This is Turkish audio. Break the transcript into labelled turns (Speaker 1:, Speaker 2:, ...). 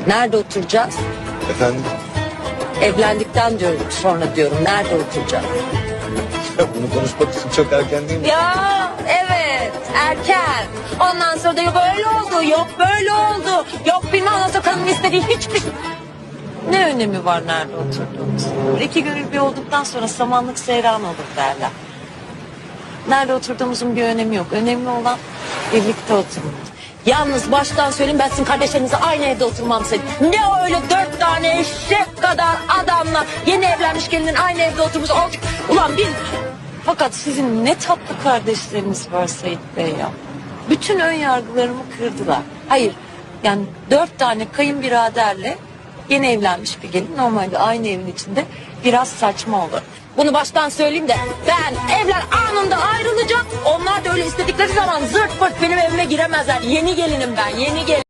Speaker 1: Nerede oturacağız?
Speaker 2: Efendim?
Speaker 1: Evlendikten diyorum, sonra diyorum. Nerede oturacağız?
Speaker 2: Ya bunu konuşmak için çok erken değil mi?
Speaker 1: Ya evet, erken. Ondan sonra da yok öyle oldu, yok böyle oldu. Yok bilmem nasıl kadın istediği hiçbir... Ne önemi var nerede oturduğumuz? İki gönül bir olduktan sonra samanlık seyran olur derler. Nerede oturduğumuzun bir önemi yok. Önemli olan birlikte oturmak. Yalnız baştan söyleyeyim, ben sizin kardeşlerinizle aynı evde oturmam senin. Ne öyle 4 tane eşek kadar adamla yeni evlenmiş gelinin aynı evde oturmuş olacak. Ulan bir... Fakat sizin ne tatlı kardeşleriniz var Sait Bey ya. Bütün ön yargılarımı kırdılar. Hayır, yani 4 tane kayınbiraderle yeni evlenmiş bir gelin normalde aynı evin içinde biraz saçma olur. Bunu baştan söyleyeyim de ben evler anında ayrılacağım. Onlar da öyle istedikleri zaman zırt pırt benim evime giremezler. Yeni gelinim ben, yeni gelin.